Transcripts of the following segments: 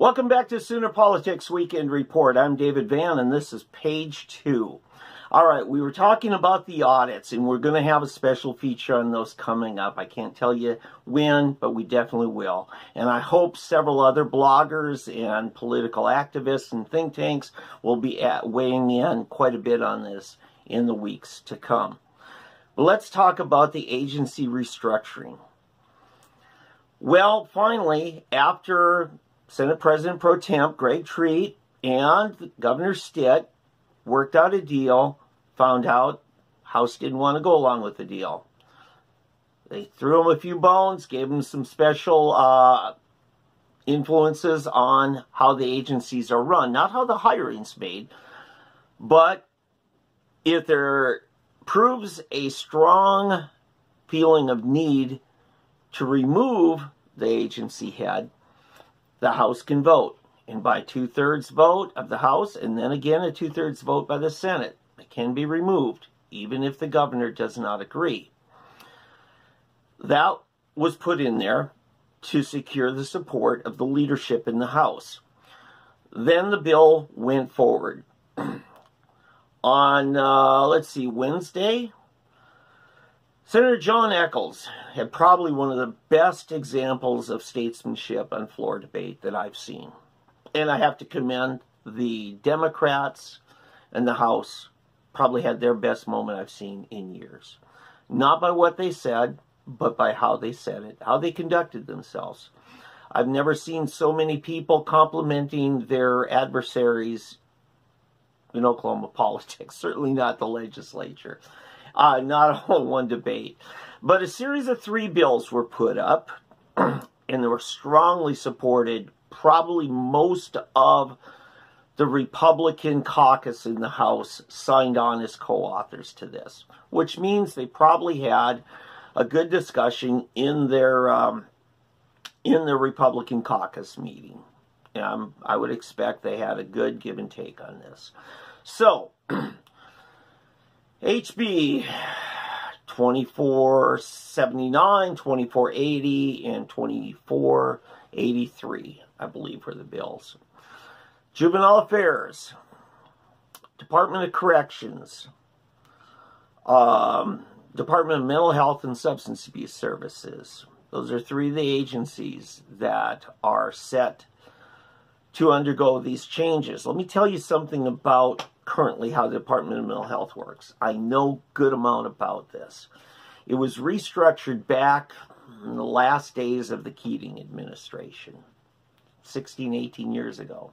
Welcome back to Sooner Politics Weekend Report. I'm David Van, and this is page 2. All right, we were talking about the audits, and we're going to have a special feature on those coming up. I can't tell you when, but we definitely will. And I hope several other bloggers and political activists and think tanks will be weighing in quite a bit on this in the weeks to come. But let's talk about the agency restructuring. Well, finally, after Senate President Pro Temp Greg Treat and Governor Stitt worked out a deal, found out House didn't want to go along with the deal. They threw him a few bones, gave him some special influences on how the agencies are run. Not how the hiring's made, but if there proves a strong feeling of need to remove the agency head, the House can vote. And by 2/3 vote of the House, and then again a 2/3 vote by the Senate, it can be removed, even if the governor does not agree. That was put in there to secure the support of the leadership in the House. Then the bill went forward. On, Wednesday, Senator John Echols had probably one of the best examples of statesmanship on floor debate that I've seen. And I have to commend the Democrats and the House. Probably had their best moment I've seen in years. Not by what they said, but by how they said it, how they conducted themselves. I've never seen so many people complimenting their adversaries in Oklahoma politics, certainly not the legislature. Not on one debate. But a series of 3 bills were put up, and they were strongly supported. Probably most of the Republican caucus in the House signed on as co-authors to this, which means they probably had a good discussion in their Republican caucus meeting. I would expect they had a good give and take on this. So, HB 2479, 2480, and 2483, I believe, were the bills. Juvenile Affairs, Department of Corrections, Department of Mental Health and Substance Abuse Services. Those are 3 of the agencies that are set to undergo these changes. Let me tell you something about currently how the Department of Mental Health works. I know good amount about this. It was restructured back in the last days of the Keating administration, 16, 18 years ago.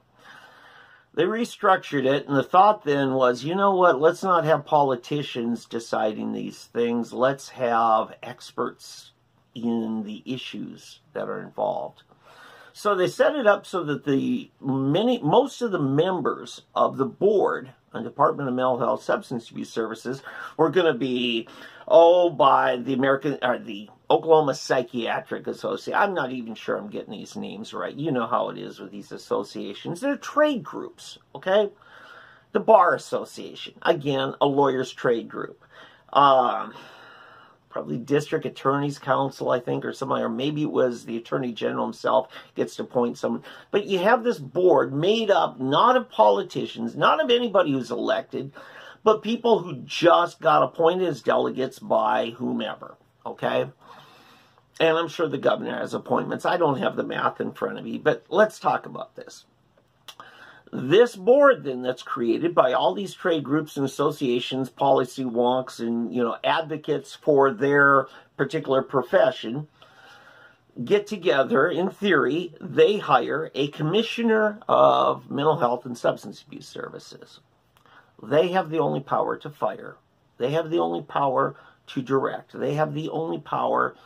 They restructured it, and the thought then was, you know what, let's not have politicians deciding these things. Let's have experts in the issues that are involved. So they set it up so that most of the members of the board on Department of Mental Health Substance Abuse Services were going to be, by the Oklahoma Psychiatric Association. I'm not even sure I'm getting these names right. You know how it is with these associations. They're trade groups, okay? The Bar Association, again, a lawyer's trade group. Probably District Attorney's Council, I think, or something, or maybe it was the Attorney General himself gets to appoint someone. But you have this board made up not of politicians, not of anybody who's elected, but people who just got appointed as delegates by whomever, okay? And I'm sure the governor has appointments. I don't have the math in front of me, but let's talk about this. This board, then, that's created by all these trade groups and associations, policy wonks, and, advocates for their particular profession, get together. In theory, they hire a commissioner of mental health and substance abuse services. They have the only power to fire. They have the only power to direct. They have the only power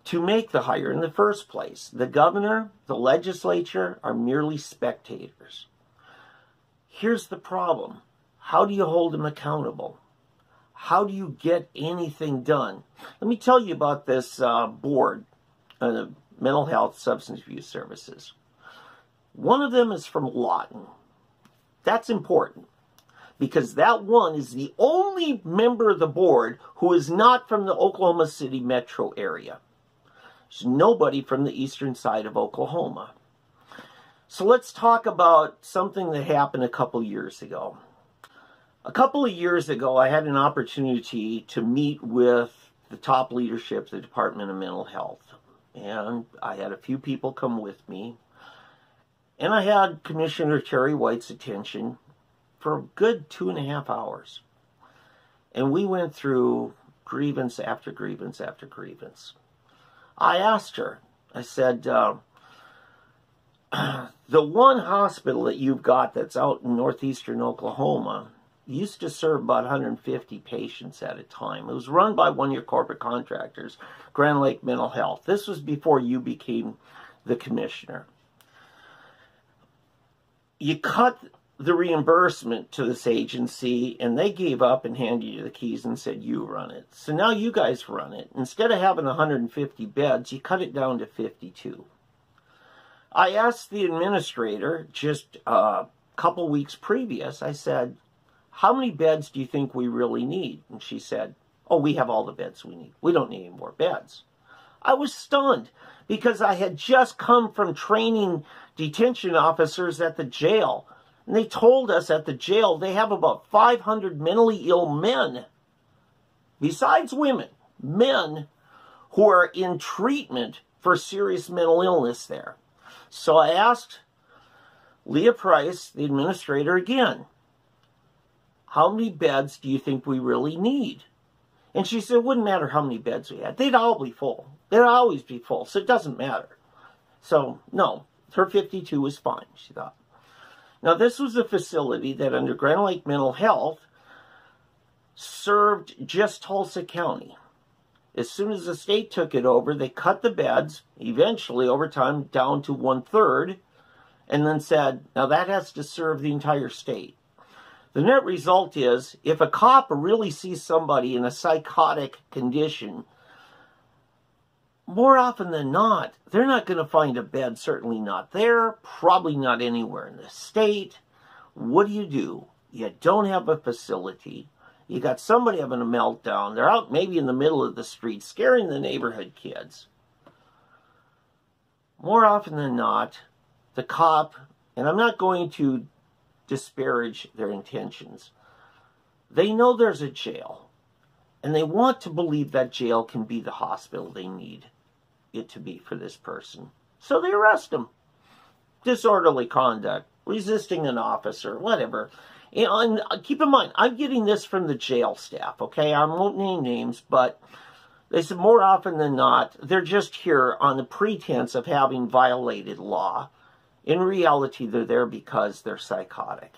to make the hire in the first place. The governor, the legislature are merely spectators. Here's the problem. How do you hold them accountable? How do you get anything done? Let me tell you about this board of mental health substance abuse services. One of them is from Lawton. That's important because that one is the only member of the board who is not from the Oklahoma City metro area. There's nobody from the eastern side of Oklahoma. So let's talk about something that happened a couple years ago. A couple of years ago, I had an opportunity to meet with the top leadership of the Department of Mental Health. And I had a few people come with me. And I had Commissioner Terry White's attention for a good 2.5 hours. And we went through grievance after grievance after grievance. I asked her, I said, the one hospital that you've got that's out in northeastern Oklahoma used to serve about 150 patients at a time. It was run by one of your corporate contractors, Grand Lake Mental Health. This was before you became the commissioner. You cut the reimbursement to this agency, and they gave up and handed you the keys and said, you run it. So now you guys run it. Instead of having 150 beds, you cut it down to 52. I asked the administrator just a couple weeks previous, I said, how many beds do you think we really need? And she said, oh, we have all the beds we need. We don't need any more beds. I was stunned because I had just come from training detention officers at the jail. And they told us at the jail they have about 500 mentally ill men, besides women, men who are in treatment for serious mental illness there. So I asked Leah Price, the administrator, again, how many beds do you think we really need? And she said, it wouldn't matter how many beds we had. They'd all be full. They'd always be full, so it doesn't matter. So, no, her 52 was fine, she thought. Now, this was a facility that under Grand Lake Mental Health served just Tulsa County. As soon as the state took it over, they cut the beds, eventually over time down to 1/3, and then said, now that has to serve the entire state. The net result is, if a cop really sees somebody in a psychotic condition, more often than not, they're not going to find a bed, certainly not there, probably not anywhere in the state. What do? You don't have a facility. You got somebody having a meltdown. They're out maybe in the middle of the street, scaring the neighborhood kids. More often than not, the cop, and I'm not going to disparage their intentions, they know there's a jail, and they want to believe that jail can be the hospital they need it to be for this person. So they arrest him. Disorderly conduct, resisting an officer, whatever. And keep in mind, I'm getting this from the jail staff, okay? I won't name names, but they said more often than not, they're just here on the pretense of having violated law. In reality, they're there because they're psychotic.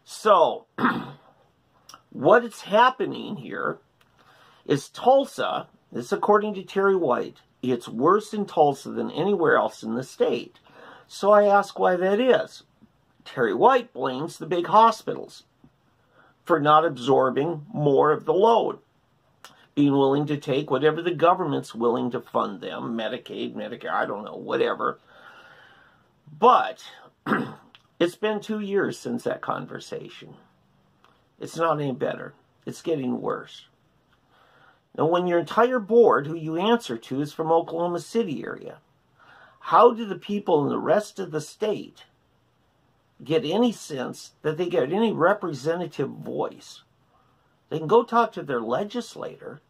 So, what is happening here is Tulsa, this according to Terry White, it's worse in Tulsa than anywhere else in the state. So I ask why that is. Terry White blames the big hospitals for not absorbing more of the load, being willing to take whatever the government's willing to fund them, Medicaid, Medicare, I don't know, whatever. But it's been 2 years since that conversation. It's not any better. It's getting worse. Now, when your entire board, who you answer to, is from Oklahoma City area, how do the people in the rest of the state get any sense that they get any representative voice? They can go talk to their legislator,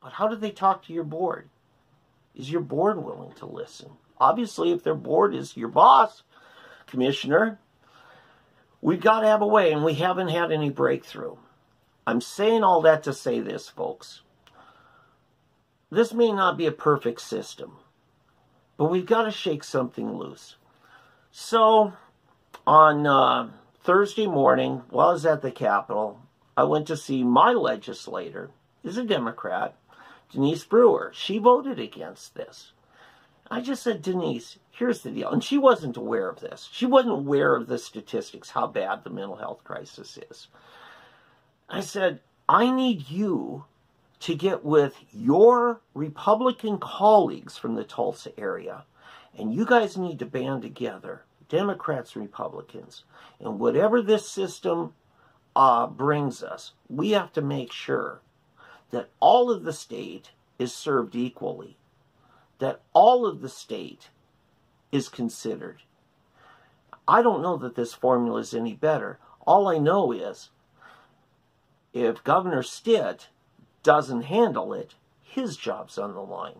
but how do they talk to your board? Is your board willing to listen? Obviously, if their board is your boss, commissioner, we've got to have a way, and we haven't had any breakthrough. I'm saying all that to say this, folks. This may not be a perfect system, but we've got to shake something loose. So, on Thursday morning, while I was at the Capitol, I went to see my legislator, is a Democrat, Denise Brewer. She voted against this. I just said, Denise, here's the deal. And she wasn't aware of this. She wasn't aware of the statistics, how bad the mental health crisis is. I said, I need you to get with your Republican colleagues from the Tulsa area, and you guys need to band together, Democrats and Republicans, and whatever this system brings us, we have to make sure that all of the state is served equally, that all of the state is considered. I don't know that this formula is any better. All I know is if Governor Stitt doesn't handle it, his job's on the line.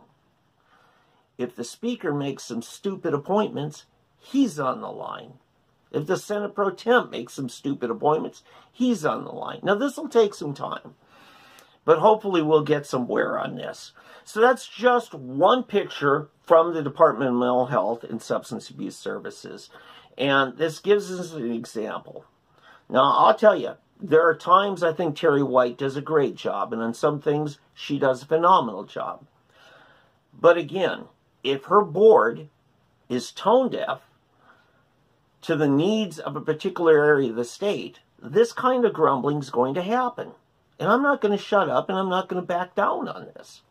If the Speaker makes some stupid appointments, he's on the line. If the Senate Pro Temp makes some stupid appointments, he's on the line. Now, this will take some time, but hopefully we'll get somewhere on this. So that's just one picture from the Department of Mental Health and Substance Abuse Services. And this gives us an example. Now, I'll tell you, there are times I think Terry White does a great job, and on some things she does a phenomenal job. But again, if her board is tone deaf to the needs of a particular area of the state, this kind of grumbling is going to happen. And I'm not going to shut up, and I'm not going to back down on this.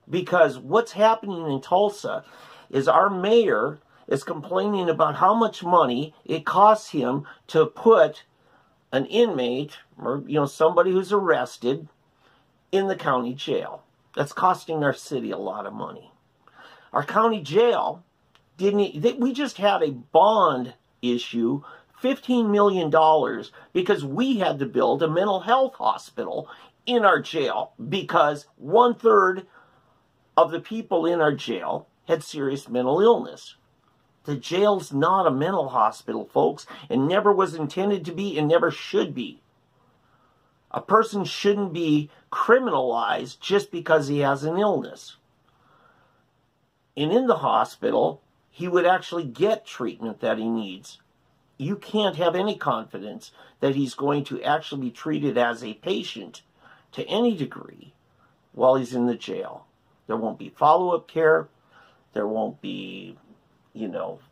Because what's happening in Tulsa is our mayor is complaining about how much money it costs him to put an inmate, or somebody who's arrested, in the county jail. That's costing our city a lot of money. Our county jail we just had a bond issue, $15 million, because we had to build a mental health hospital in our jail because 1/3 of the people in our jail had serious mental illness. The jail's not a mental hospital, folks, and never was intended to be and never should be. A person shouldn't be criminalized just because he has an illness. And in the hospital, he would actually get treatment that he needs. You can't have any confidence that he's going to actually be treated as a patient to any degree while he's in the jail. There won't be follow-up care. There won't be,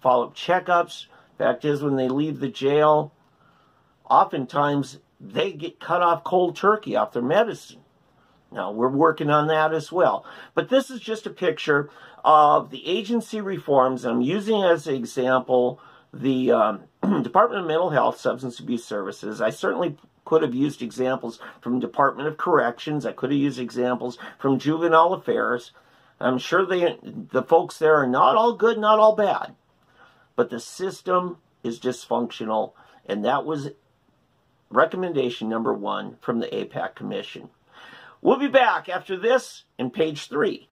follow-up checkups. Fact is, when they leave the jail, oftentimes they get cut off cold turkey off their medicine. Now, we're working on that as well. But this is just a picture of the agency reforms. I'm using as an example the Department of Mental Health, Substance Abuse Services. I certainly could have used examples from Department of Corrections. I could have used examples from Juvenile Affairs. I'm sure the folks there are not all good, not all bad. But the system is dysfunctional, and that was recommendation number 1 from the APAC Commission. We'll be back after this in page 3.